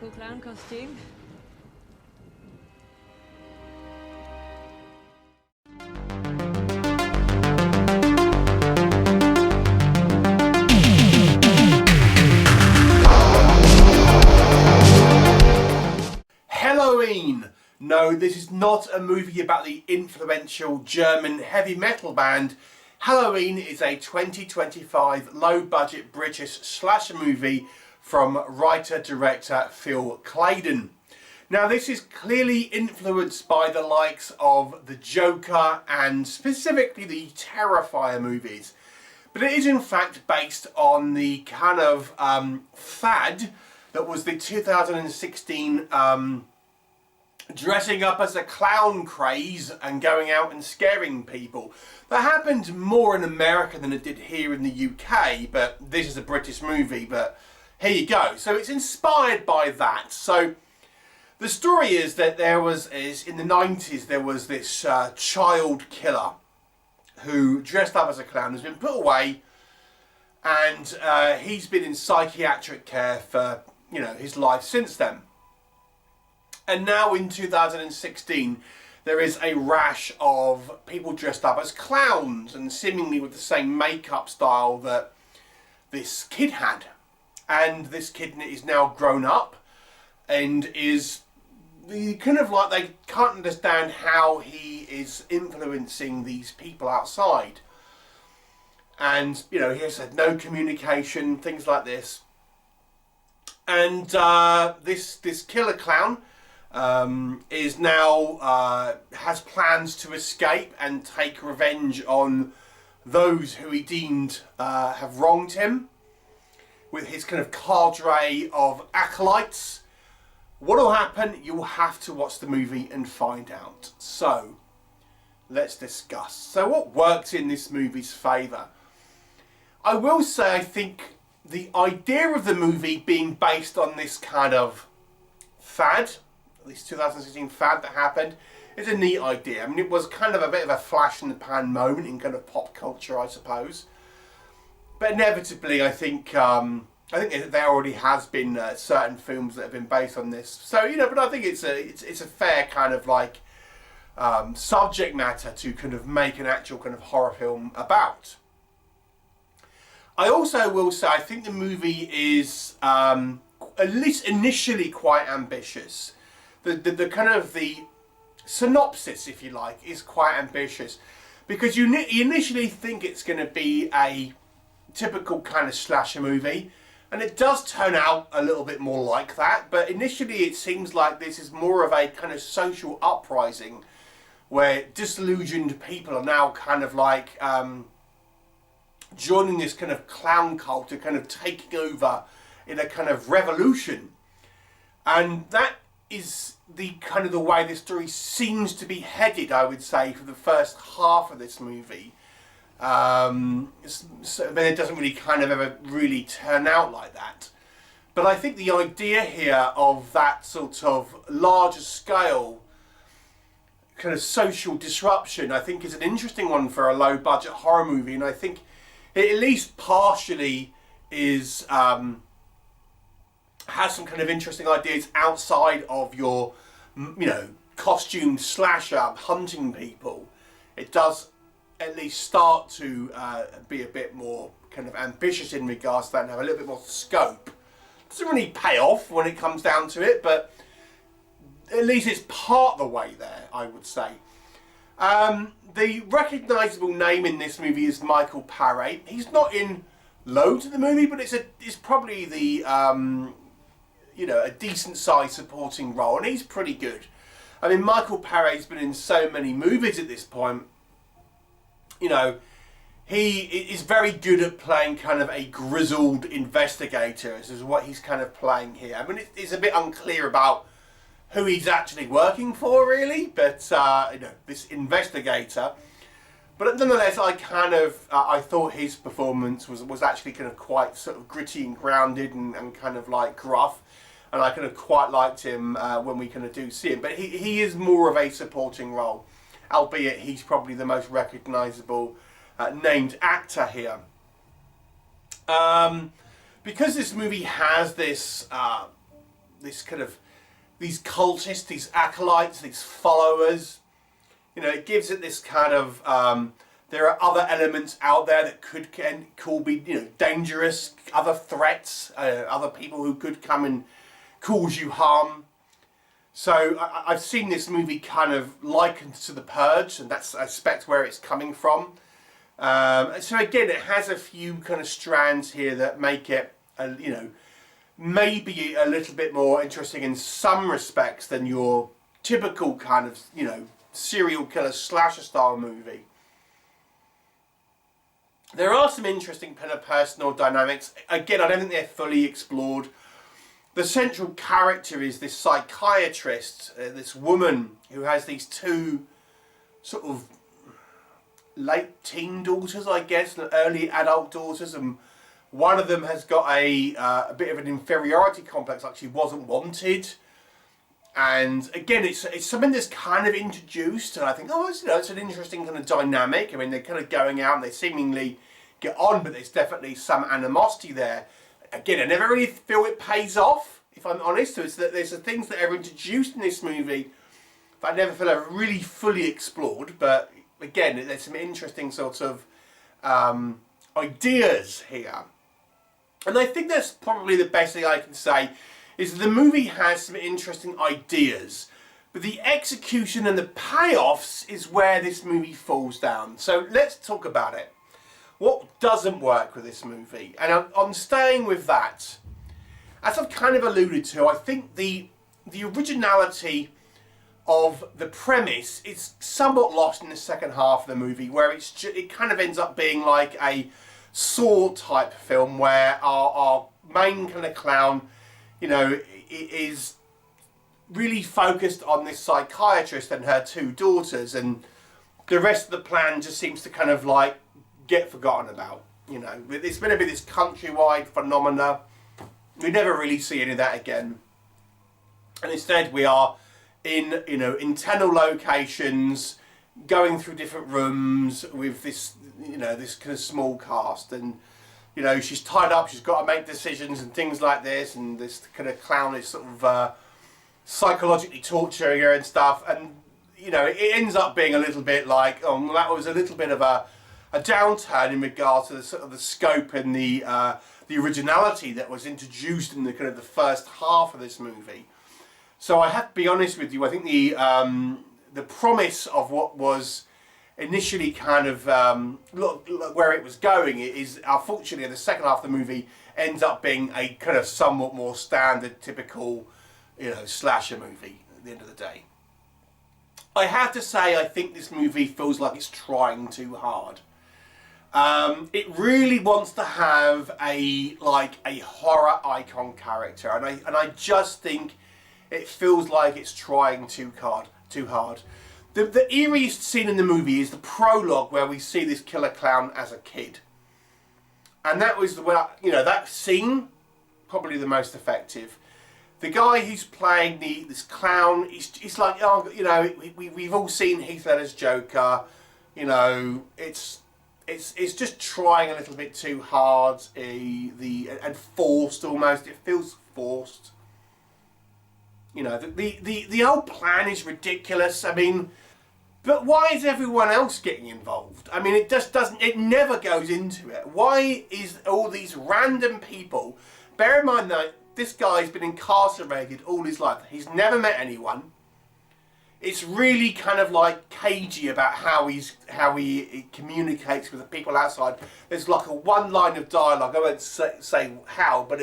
cool clown costume. Helloween! No, this is not a movie about the influential German heavy metal band. Helloween is a 2025 low-budget British slasher movie from writer-director Phil Claydon. Now, this is clearly influenced by the likes of The Joker and specifically the Terrifier movies. But it is in fact based on the kind of fad that was the 2016 dressing up as a clown craze and going out and scaring people. That happened more in America than it did here in the UK, but this is a British movie, but here you go. So it's inspired by that. So the story is that in the 90s there was this child killer who dressed up as a clown, has been put away, and he's been in psychiatric care for, you know, his life since then. And now in 2016, there is a rash of people dressed up as clowns and seemingly with the same makeup style that this kid had. And this kid is now grown up and is kind of like, they can't understand how he is influencing these people outside. And, you know, he has had no communication, things like this. And this killer clown is now has plans to escape and take revenge on those who he deemed have wronged him with his kind of cadre of acolytes. What will happen? You'll have to watch the movie and find out. So let's discuss. So what works in this movie's favour? I will say I think the idea of the movie being based on this kind of fad, this 2016 fad that happened, is a neat idea. I mean, it was kind of a bit of a flash in the pan moment in kind of pop culture, I suppose. But inevitably, I think there already has been certain films that have been based on this. So, you know, but I think it's a fair kind of like subject matter to kind of make an actual kind of horror film about. I also will say I think the movie is at least initially quite ambitious. The kind of the synopsis, if you like, is quite ambitious, because you initially think it's going to be a typical kind of slasher movie, and it does turn out a little bit more like that. But initially it seems like this is more of a kind of social uprising where disillusioned people are now kind of like joining this kind of clown cult, to kind of taking over in a kind of revolution. And that is the kind of the way the story seems to be headed, I would say, for the first half of this movie. So, but it doesn't really kind of ever really turn out like that. But I think the idea here of that sort of larger scale kind of social disruption, I think, is an interesting one for a low budget horror movie, and I think it at least partially is has some kind of interesting ideas outside of your, you know, costume slasher hunting people. It does at least start to be a bit more kind of ambitious in regards to that and have a little bit more scope. Doesn't really pay off when it comes down to it, but at least it's part of the way there, I would say. The recognisable name in this movie is Michael Paré. He's not in loads of the movie, but it's probably the you know, a decent sized supporting role, and he's pretty good. I mean, Michael Paré's been in so many movies at this point. You know, he is very good at playing kind of a grizzled investigator. This is what he's kind of playing here. I mean, it's a bit unclear about who he's actually working for, really, but you know, this investigator. But nonetheless, I kind of I thought his performance was actually kind of quite sort of gritty and grounded and kind of like gruff, and I kind of quite liked him when we kind of do see him. But he is more of a supporting role, albeit he's probably the most recognisable named actor here. Because this movie has this this kind of, these cultists, these acolytes, these followers. You know, it gives it this kind of, there are other elements out there that could be, you know, dangerous, other threats, other people who could come and cause you harm. So I've seen this movie kind of likened to The Purge, and that's, I suspect, where it's coming from. So again, it has a few kind of strands here that make it, you know, maybe a little bit more interesting in some respects than your typical kind of, you know, serial killer slasher style movie. There are some interesting kind of personal dynamics. Again, I don't think they're fully explored. The central character is this psychiatrist, this woman who has these two sort of late teen daughters, I guess, and early adult daughters, and one of them has got a bit of an inferiority complex, like she wasn't wanted. And again, it's something that's kind of introduced, and I think, oh, you know, it's an interesting kind of dynamic. I mean, they're kind of going out and they seemingly get on, but there's definitely some animosity there. Again, I never really feel it pays off, if I'm honest. So it's that there's the things that are introduced in this movie that I never feel are really fully explored. But again, there's some interesting sort of ideas here. And I think that's probably the best thing I can say, is the movie has some interesting ideas, but the execution and the payoffs is where this movie falls down. So let's talk about it. What doesn't work with this movie? And I'm staying with that. As I've kind of alluded to, I think the originality of the premise is somewhat lost in the second half of the movie, where it kind of ends up being like a Saw type film, where our main kind of clown, you know, is really focused on this psychiatrist and her two daughters, and the rest of the plan just seems to kind of like get forgotten about. You know, it's going to be this countrywide phenomena. We never really see any of that again, and instead we are in, you know, internal locations, going through different rooms with this, you know, this kind of small cast, and you know, she's tied up, she's got to make decisions and things like this, and this kind of clown is sort of psychologically torturing her and stuff, and you know, it ends up being a little bit like, oh, well, that was a little bit of a downturn in regard to the sort of the scope and the originality that was introduced in the kind of the first half of this movie. So I have to be honest with you, I think the promise of what was initially kind of look where it was going is, unfortunately, the second half of the movie ends up being a kind of somewhat more standard, typical, you know, slasher movie at the end of the day. I have to say, I think this movie feels like it's trying too hard. It really wants to have a horror icon character, and I just think it feels like it's trying too hard. The eeriest scene in the movie is the prologue, where we see this killer clown as a kid, and that was that scene probably the most effective. The guy who's playing this clown, he's like, oh, you know, we've all seen Heath Ledger's Joker. You know, it's just trying a little bit too hard, and forced almost. It feels forced. You know, the whole plan is ridiculous. I mean, but why is everyone else getting involved? I mean, it just doesn't. It never goes into it. Why is all these random people? Bear in mind that this guy's been incarcerated all his life. He's never met anyone. It's really kind of like cagey about how he communicates with the people outside. There's like one line of dialogue. I won't say how, but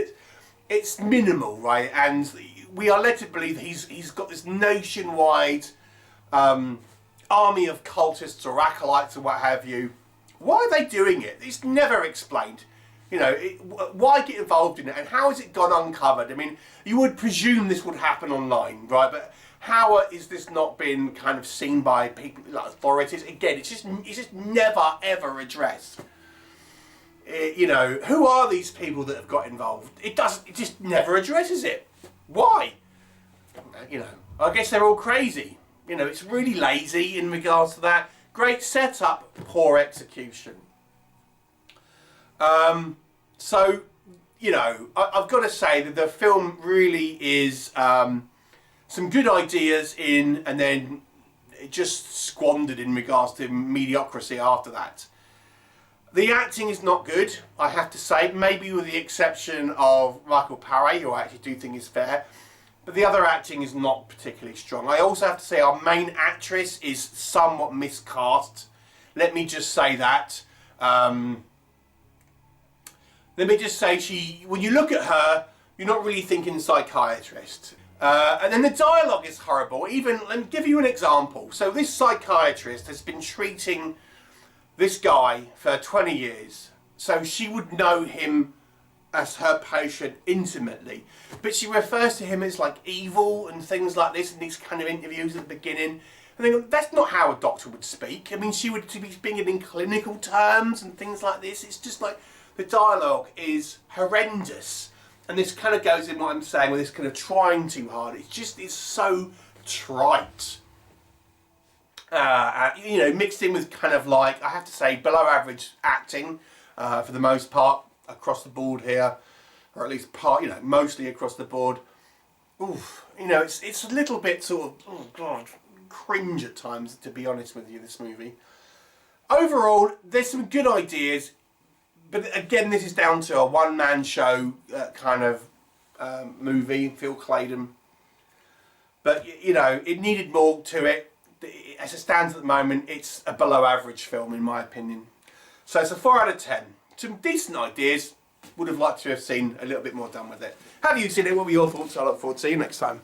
it's minimal, right? And we are led to believe he's got this nationwide army of cultists or acolytes or what have you. Why are they doing it? It's never explained. You know, why get involved in it, and how has it gone uncovered? I mean, you would presume this would happen online, right? But how is this not been kind of seen by people, like authorities? Again, it's just never ever addressed. You know, who are these people that have got involved? It just never addresses it. Why? You know, I guess they're all crazy. You know, it's really lazy in regards to that. Great setup, poor execution. So, you know, I've got to say that the film really is some good ideas in, and then it just squandered in regards to mediocrity after that. The acting is not good, I have to say, maybe with the exception of Michael Paré, who I actually do think is fair, but the other acting is not particularly strong. I also have to say our main actress is somewhat miscast. Let me just say that. Let me just say, when you look at her, you're not really thinking psychiatrist. And then the dialogue is horrible. Let me give you an example. So this psychiatrist has been treating this guy for 20 years. So she would know him as her patient intimately. But she refers to him as like evil and things like this in these kind of interviews at the beginning. And they go, that's not how a doctor would speak. I mean, she would be speaking in clinical terms and things like this. It's just like, the dialogue is horrendous. And this kind of goes in what I'm saying with this kind of trying too hard. It's so trite. You know, mixed in with kind of like, I have to say, below average acting for the most part across the board here. Or at least mostly across the board. Oof, you know, it's a little bit sort of, oh God, cringe at times, to be honest with you, this movie. Overall, there's some good ideas. But again, this is down to a one-man show kind of movie, Phil Claydon. But, you know, it needed more to it. As it stands at the moment, it's a below-average film, in my opinion. So it's a 4 out of 10. Some decent ideas. Would have liked to have seen a little bit more done with it. Have you seen it? What were your thoughts? I look forward to seeing you next time.